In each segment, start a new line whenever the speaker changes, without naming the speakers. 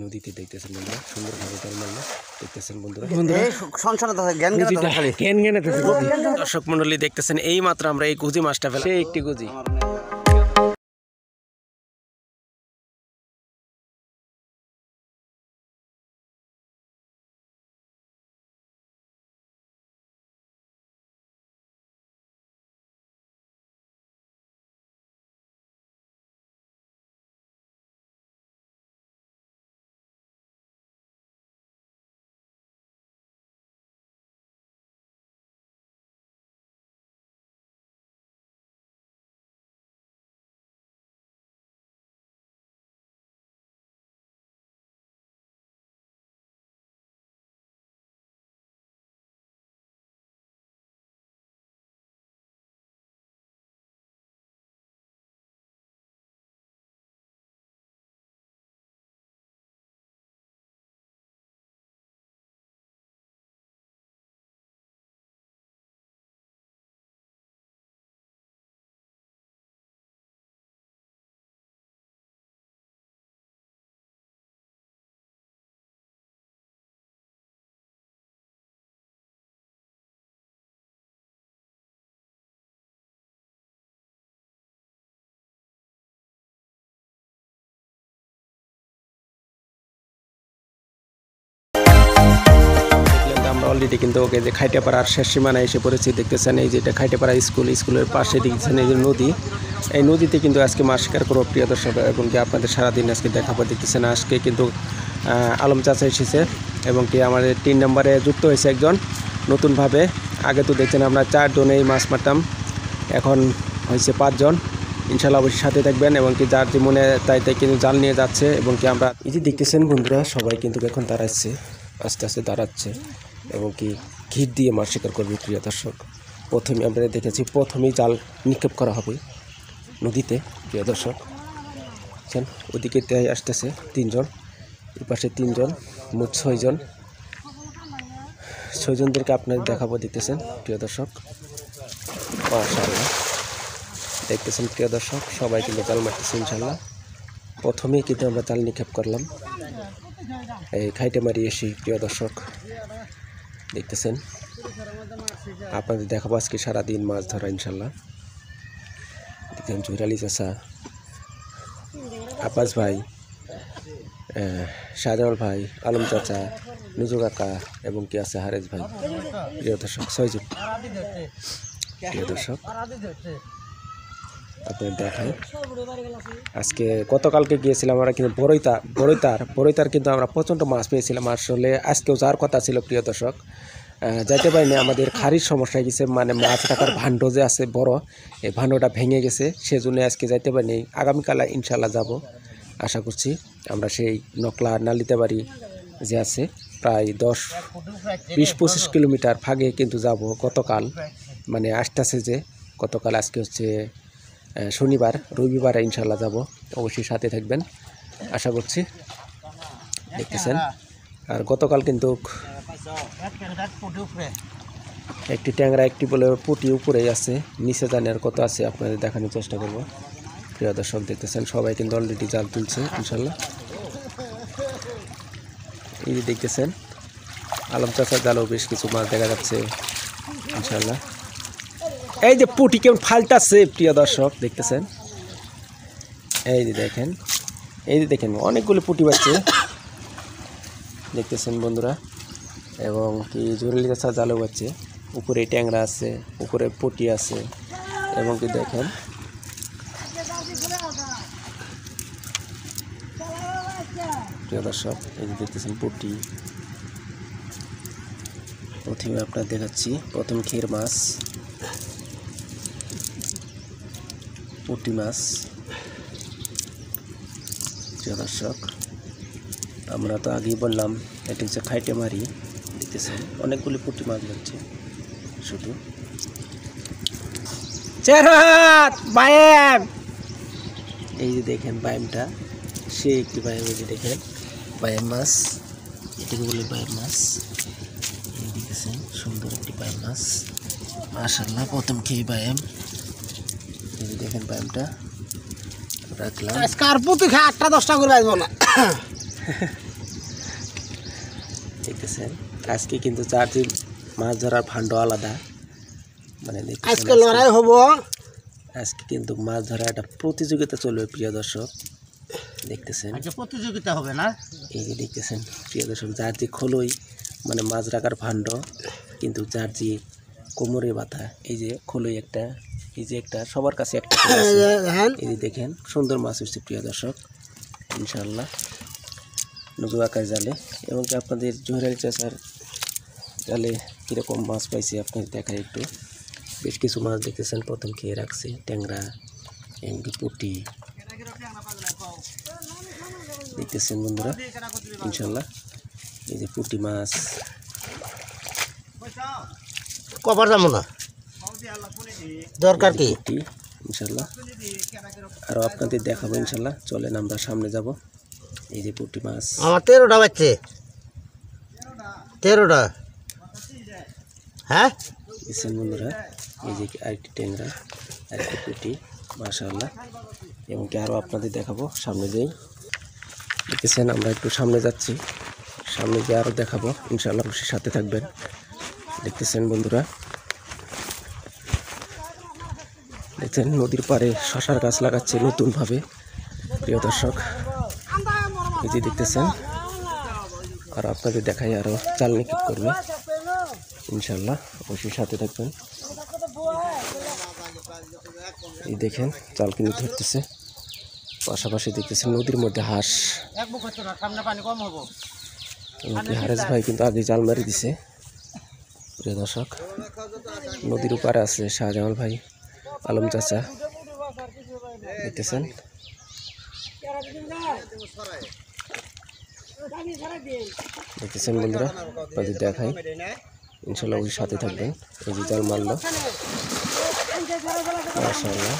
নদীতে দেখতেছেন বন্ধুরা সুন্দরভাবে জাল মারলো দেখতেছেন বন্ধুরা দর্শক মন্ডলী দেখতেছেন এই মাত্র আমরা এই গুজি মাছটা ফেলা একটি গুজি অলরেডি কিন্তু ওকে যে খাইটাপাড়ার শেষ সীমানায় এসে পড়েছি দেখতেছেন এই যে এটা খাইটাপাড়া স্কুলের পাশে দেখতেছেন এই যে নদী এই নদীতে কিন্তু আজকে মাছ শিকার করবো প্রিয় দর্শক এবং কি আপনাদের সারাদিন আজকে দেখাবো দেখতেছেন আজকে কিন্তু আলম চাচা এসেছে এবং কি আমাদের 3 নম্বরে যুক্ত হয়েছে একজন নতুনভাবে আগে তো দেখছেন আমরা 4 জনেই মাছ মারতাম এখন হয়েছে 5 জন ইনশাল্লাহ অবশ্যই সাথে থাকবেন এবং কি যার যে মনে তাই কিন্তু জাল নিয়ে যাচ্ছে এবং কি আমরা এই যে দেখতেছেন বন্ধুরা সবাই কিন্তু এখন দাঁড়াচ্ছে আস্তে আস্তে দাঁড়াচ্ছে এবং কি ঘির দিয়ে মাছ শিকার করবে প্রিয় দর্শক প্রথমে আমরা দেখেছি প্রথমেই জাল নিক্ষেপ করা হবে নদীতে প্রিয় দর্শক ওদিকে আসতেছে 3 জন এই পাশে 3 জন মোট 6 জন 6 জনদেরকে আপনাদের দেখাবো দেখতেছেন প্রিয় দর্শক মাশাআল্লাহ দেখতেছেন প্রিয় দর্শক সবাই কিন্তু জাল মারতেছে ইনশাল্লাহ প্রথমেই কিন্তু আমরা জাল নিক্ষেপ করলাম এই খাইটে মারি এসি প্রিয় দর্শক দেখতেছেন আপনাদের দেখাবো আজকে সারাদিন মাছ ধরা ইনশাল্লাহ দেখতেন জুরালি চাষা আব্বাস ভাই শাহজামাল ভাই আলম চাচা নুজু কাকা এবং কি আছে হারেজ ভাই প্রিয় দর্শক 6 জন প্রিয় দর্শক আপনাদের দেখাই আজকে গতকালকে গিয়েছিলাম আমরা কিন্তু বড়ইতার কিন্তু আমরা প্রচণ্ড মাছ পেয়েছিলাম আসলে আজকেও যাওয়ার কথা ছিল প্রিয় দর্শক যাইতে পারিনি আমাদের খারির সমস্যা গেছে মানে মাছ রাখার ভাণ্ড যে আছে বড় এই ভাণ্ডটা ভেঙে গেছে সেজন্য আজকে যাইতে পারিনি আগামীকাল ইনশাল্লাহ যাব আশা করছি আমরা সেই নকলা নালিতে বাড়ি যে আছে প্রায় 10-20-25 কিলোমিটার ফাগে কিন্তু যাব গতকাল মানে আসতেছে যে গতকাল আজকে হচ্ছে শনিবার রবিবারে ইনশাল্লাহ যাব অবশ্যই সাথে থাকবেন আশা করছি দেখতেছেন আর গতকাল কিন্তু একটি ট্যাংরা একটি বলে পুঁটি উপরেই আছে নিচে জানি আর কত আছে আপনাদের দেখানোর চেষ্টা করব প্রিয় দর্শক দেখতেছেন সবাই কিন্তু অলরেডি জাল তুলছে ইনশাল্লাহ এই যে দেখতেছেন আলম চাচার জালও বেশ কিছু মাছ দেখা যাচ্ছে ইনশাল্লাহ এই যে পুঁটি কেমন ফালতাছে প্রিয় দর্শক দেখতেছেন এই যে দেখেন অনেকগুলো পুঁটি পাচ্ছে দেখতেছেন বন্ধুরা এবং কি জুরেলি চাষা জালও পাচ্ছে উপরে ট্যাংরা আছে উপরে পুঁটি আছে এবং কি দেখেন প্রিয় দর্শক এই যে দেখতেছেন পুঁটি প্রথমে আপনার দেখাচ্ছি প্রথম ক্ষীর মাছ পুঁটি মাছ প্রিয় দর্শক আমরা তো আগেই বললাম এটা হচ্ছে খাইটে মারি দেখতেছেন অনেকগুলি পুঁটি মাছ যাচ্ছে শুধু এই যে দেখেন বায়ামটা সে একটি বায়াম এই যে দেখেন বায়াম মাছ এটাকে বলে বায়াম মাছ এই দেখতেছেন সুন্দর একটি বায়াম মাছ মাশাআল্লাহ প্রথম খেয়ে বায়াম এই যে দেখেন বায়ামটা রাখলাম
কার পুঁতি খা 8টা 10টা করে আসবো না
দেখতেছেন আজকে কিন্তু চারটি মাছ ধরার ফান্ড আলাদা, মানে
আজকে লড়াই হবো।
আজকে কিন্তু মাছ ধরার একটা প্রতিযোগিতা চলবে প্রিয় দর্শক, দেখতেছেন
প্রতিযোগিতা হবে না,
এই যে দেখতেছেন প্রিয় দর্শক, যার যে খোলই মানে মাছ রাখার ফান্ড, কিন্তু যার যে কোমরে বাঁধা এই যে খোলই একটা, এই যে একটা সবার কাছে একটা এই যে দেখেন সুন্দর মাছ হচ্ছে প্রিয় দর্শক, ইনশাআল্লাহ নদী আকাশ জালে। এবং কি আপনাদের জহিরাল চাষার জালে কীরকম মাছ পাইছে আপনাদের দেখায় একটু। বেশ কিছু মাছ দেখতেছেন প্রথম খেয়ে রাখছে, ট্যাংরা, এমনি পুঁটি দেখতেছেন বন্ধুরা, ইনশাল্লাহ এই যে পুঁটি মাছ
কবার যাবো না দরকার কি
পুঁটি ইনশাল্লাহ আরও আপনাদের দেখাবো ইনশাল্লাহ। চলেন আমরা সামনে যাব। এই যে পুঁটি মাছ
আমার 13টা বাচ্চে, 13টা। হ্যাঁ
দেখছেন বন্ধুরা, এই যে আরেকটি ট্যাংরা, আরেকটি পুঁটি, মাশাআল্লাহ। এবং কি আরও আপনাদের দেখাবো সামনে যেই, দেখতেছেন আমরা একটু সামনে যাচ্ছি, সামনে গিয়ে আরও দেখাবো ইনশাআল্লাহ, অবশ্যই সাথে থাকবেন। দেখতেছেন বন্ধুরা, দেখছেন নদীর পাড়ে শশার গাছ লাগাচ্ছে নতুনভাবে প্রিয় দর্শক, এই যে দেখতেছেন। আর আপনাদের দেখাই আরও জাল নিক্ষেপ করবে ইনশাআল্লাহ, অবশ্যই সাথে থাকবেন। এই দেখেন জাল কিন্তু ধরতেছে, পাশাপাশি দেখতেছেন নদীর মধ্যে হাঁস, হারেস ভাই কিন্তু আগে জাল মারি দিছে প্রিয় দর্শক। নদীর উপারে আছে শাহজামাল ভাই, আলম চাচা, দেখতেছেন। দেখতেছেন বন্ধুরা, আপনাদের দেখাই ইনশাল্লাহ, ওই সাথে থাকবেন। এই যে জাল মারলো মাশাআল্লাহ,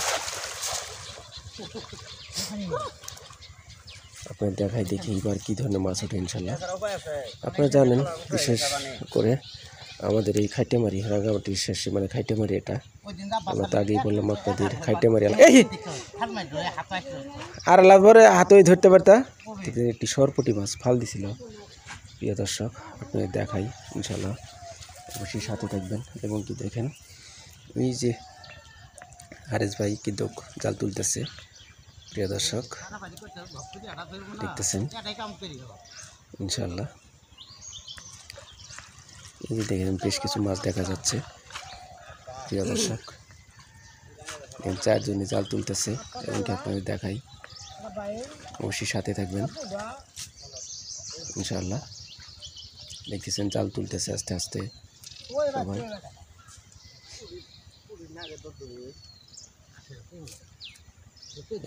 আপনাদের দেখাই দেখি এবার কী ধরনের মাছ ওঠে ইনশাল্লাহ। আপনারা জানেন বিশেষ করে আমাদের এই খাইটেমারি, রাঙামাটির শেষে মানে খাইটেমারি, এটা আমরা তো আগেই বললাম আপনাদের খাইটেমারি আর লাভরে হাতই ধরতে পারতা। একটি সরপুটি মাছ ফাল দিছিল প্রিয় দর্শক, আপনাদের দেখাই ইনশাল্লাহ, অবশ্যই সাথে থাকবেন। এবং কি দেখেন এই যে হারেস ভাই কিন্তু জাল তুলতেছে প্রিয় দর্শক, দেখতেছেন ইনশাল্লাহ। এই যে দেখেন বেশ কিছু মাছ দেখা যাচ্ছে প্রিয় দর্শক, চারজনে জাল তুলতেছে এবং কি আপনাদের দেখাই, অবশ্যই সাথে থাকবেন ইনশাআল্লাহ। দেখতেছেন জাল তুলতেছে আস্তে আস্তে সবাই,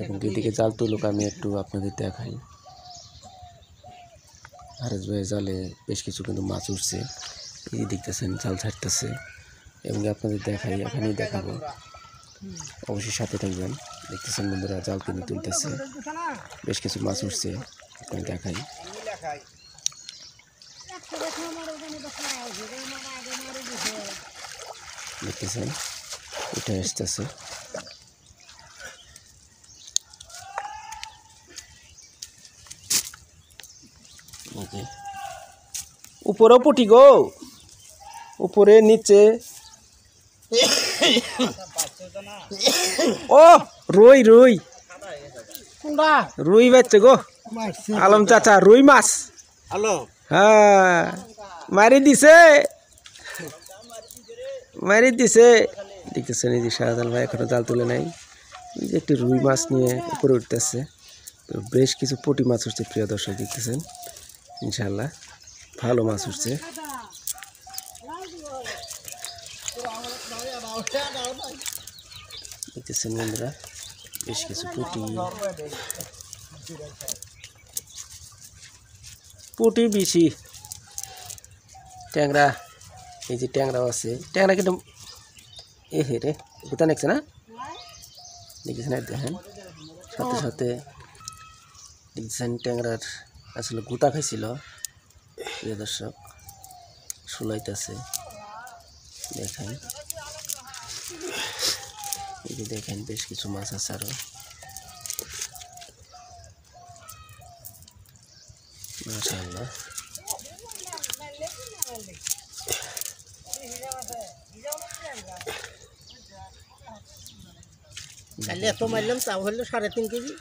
এবং এদিকে জাল তুলুক আমি একটু আপনাদের দেখাই। হারেস ভাইয়ের জালে বেশ কিছু কিন্তু মাছ উঠছে, এই যে দেখতেছেন জাল ছাড়তেছে, এবং আপনাদের দেখাই, এখানেই দেখাবো, অবশ্যই সাথে থাকবেন। দেখতেছেন বন্ধুরা জাল কিন্তু তুলতেছে, বেশ কিছু মাছ উঠছে, আপনাদের দেখাই। দেখতেছেন উঠে আসতেছে, উপরেও পুটি গো, উপরে নিচে ও রুই রুই রুই বাচ্চা গো, আলম চাচা রুই মাছ, হ্যাঁ মারি দিছে, মারি দিছে। দেখতেছেন এই যে শাহজালাল ভাই এখনো জাল তুলে নাই, এই যে একটি রুই মাছ নিয়ে উপরে উঠতেছে, তো বেশ কিছু পুঁটি মাছ উঠছে প্রিয় দর্শক, দেখতেছেন ইনশাআল্লাহ ভালো মাছ উঠছে। দেখতেছেন বন্ধুরা বেশ কিছু পুঁটি, পুঁটি বেশি, ট্যাংরা, এই যে ট্যাংরাও আছে, ট্যাংরা কিন্তু এ হে রে গুতা নেকছে না, দেখেছেন দেখেন সাথে সাথে দেখছেন ট্যাংরার আসলে গুতা খাইছিল প্রিয় দর্শক, শুলাইতেছে দেখেন, এই যে দেখেন বেশ কিছু মাছ আছে আরো। মাশাআল্লাহ।
কালি এত মারলাম তাও হলো 3.5 কেজি।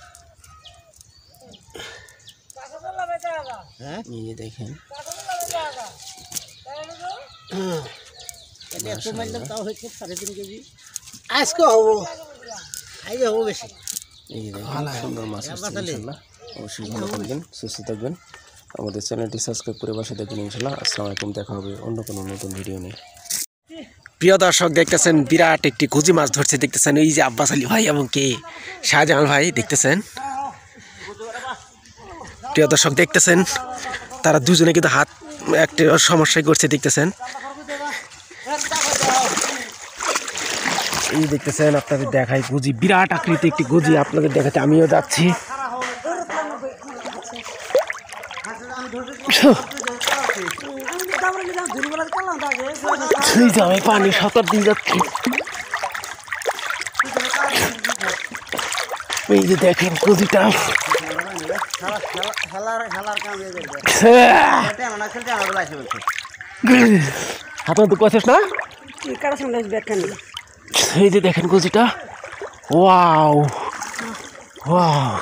হ্যাঁ
এই যে দেখেন
কালি এত মারলাম তাও হচ্ছে 3.5 কেজি। আজকে হবো আজকে হবো বেশি।
এই যে দেখেন সুন্দর মাছ আসছে ইনশাআল্লাহ। অবশ্যই ভালো থাকবেন, সুস্থ থাকবেন, আমাদের চ্যানেলটি সাবস্ক্রাইব করে পাশে দেখবেন ইনশাআল্লাহ। আসসালামু আলাইকুম, দেখা হবে অন্য কোনো নতুন ভিডিও নিয়ে। প্রিয় দর্শক দেখতেছেন বিরাট একটি গুজি মাছ ধরছে, দেখতেছেন এই যে আব্বাস আলী ভাই এবং কে শাহজাহান ভাই দেখতেছেন। প্রিয় দর্শক দেখতেছেন তারা দুজনে কিন্তু হাত একটা সমস্যায় করছে দেখতেছেন। এই দেখতেছেন আপনাদের দেখাই গুজি, বিরাট আকৃতি একটি গুজি আপনাদের দেখাতে আমিও যাচ্ছি। পানি সাঁতার দিয়ে যাচ্ছি। এই যে দেখেন গুজিটা হাতে তো কছিস না। এই যে দেখেন গুজিটা, ওয়াও ওয়াও।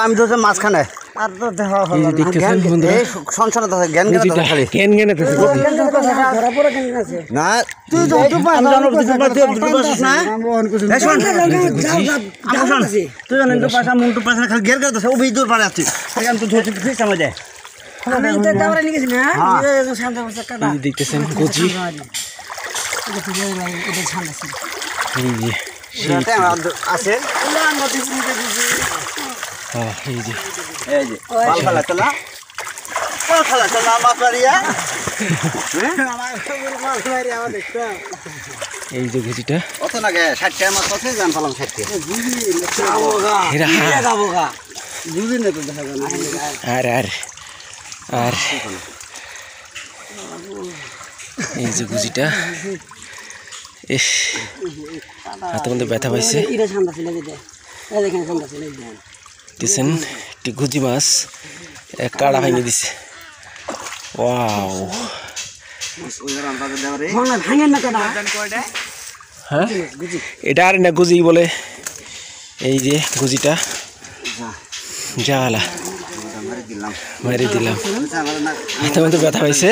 আমি ধরছি মাঝখানে আর তো দেখা
এই যে দেখতেছেন বন্ধুরা
সংসার জ্ঞান
গুজিটা কেন কেন
না তুই তো আমি জানো তুই না তুই জানেন তো পাশা মন তো পাশা খালি গের গের ও ভিতর পারে আছে আমি তো ধরছি ফিস সময় যায় আমি তো দাবরা নিয়ে গেছি না শান্ত বসে কাটা।
এই দেখতেছেন গুজি, এই যে
সেটা আছে
হ্যাঁ এই যে
এই যে বাল খেলা চলা বাল খেলা চলা মাছারিয়া
এই যে গুজিটা
কত লাগে 60 টাকা মাছ কত জান পালাম 60 টাকা বুঝি না তো দেখা যায়
আর আর আর এই যে গুজিটা ইস হাতে মধ্যে ব্যথা পাইছে। দিচ্ছেন একটি গুজি মাছ কাড়া ভেঙে দিছে। ওয়াও, হ্যাঁ এটা আর না গুজি বলে। এই যে গুজিটা জালা মারি দিলাম, হাতে মধ্যে ব্যথা পাইছে।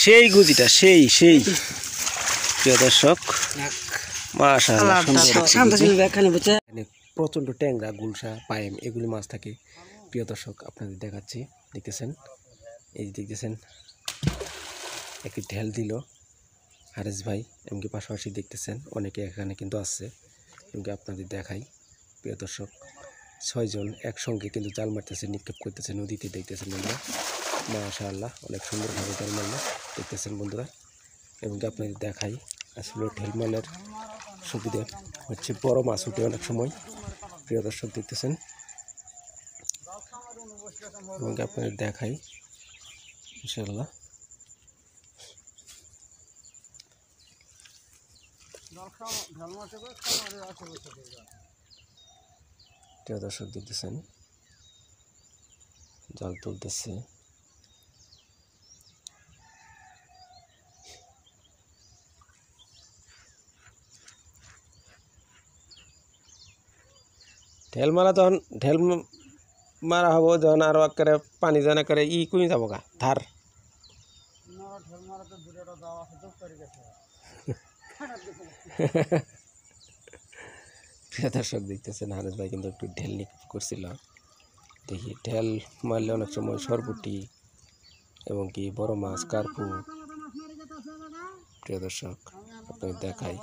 সেই গুজিটা সেই সেই প্রিয় দর্শক মাশাআল্লাহ প্রচণ্ড ট্যাংরা গুলশা পায়েম এগুলি মাছ থাকে। প্রিয় দর্শক আপনাদের দেখাচ্ছি, দেখতেছেন এই যে দেখতেছেন একটি ঢেল দিল হারেস ভাই, এমনকি পাশাপাশি দেখতেছেন অনেকে এখানে কিন্তু আসছে। এমনকি আপনাদের দেখাই প্রিয় দর্শক 6 জন একসঙ্গে কিন্তু জাল মারতেছে, নিক্ষেপ করতেছে নদীতে। দেখতেছেন বন্ধুরা মাশাআল্লাহ অনেক সুন্দরভাবে জাল মারলো দেখতেছেন বন্ধুরা। এবং আপনাদের দেখাই আসলে ঢেলমালের সুবিধে হচ্ছে বড় মাছ উঠে অনেক সময়। প্রিয় দর্শক দেখতেছেন এবং আপনাদের দেখাই ইনশাআল্লাহ। প্রিয় দর্শক দেখতেছেন জাল তুলতেছে। ঢেল মারা যখন ঢেল মারা হবো যখন আরো একেবারে পানি যেন করে ই কমে যাবো গা ধার। প্রিয় দর্শক দেখতেছেন হারেস ভাই কিন্তু একটু ঢেল নিক্ষেপ করছিল। দেখি ঢেল মারলে অনেক সময় সরপুটি এবং কি বড় মাছ কার্পু। প্রিয় দর্শক আপনাদের দেখাই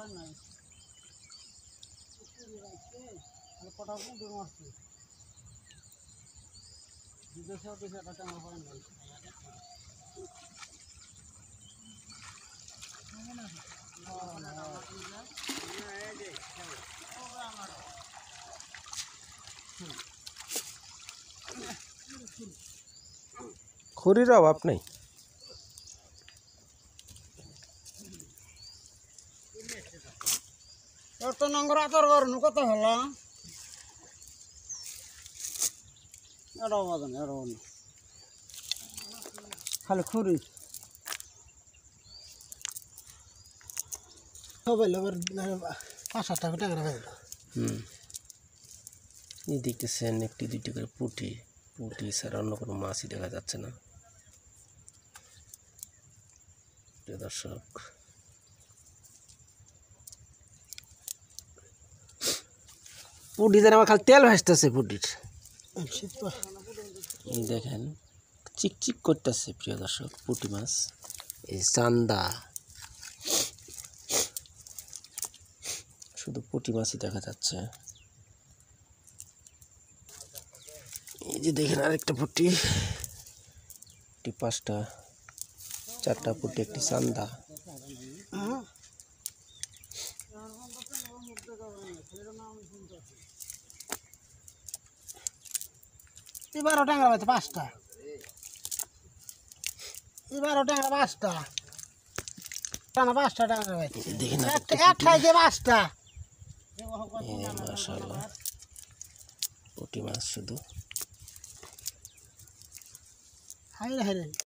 খড়ির অভাব নেই।
তোর তো নঙ্গরা তোর কত হলো খালি খুরি
এই দেখতেছেন একটি দুইটি করে পুঁটি পুঁটি ছাড়া অন্য কোনো মাছই দেখা যাচ্ছে না প্রিয় দর্শক। পুঁটি যেন আমার খালি তেল ভাসতেছে পুঁটির, এই দেখেন চিকচিক করতেছে প্রিয় দর্শক পুঁটি মাছ। এই চান্দা শুধু পুঁটি মাছই দেখা যাচ্ছে। এই যে দেখেন আরেকটা পুঁটি, পাঁচটা চারটা পুঁটি একটি চান্দা।
এবারও ট্যাংরা পাইছে 5টা, এবারও ট্যাংরা 5টা, টানা 5টা ট্যাংরা পাইছে।
দেখেন
একটাই যে 5টা।
মাশাআল্লাহ পুঁটি মাছ শুধু।
হাই রে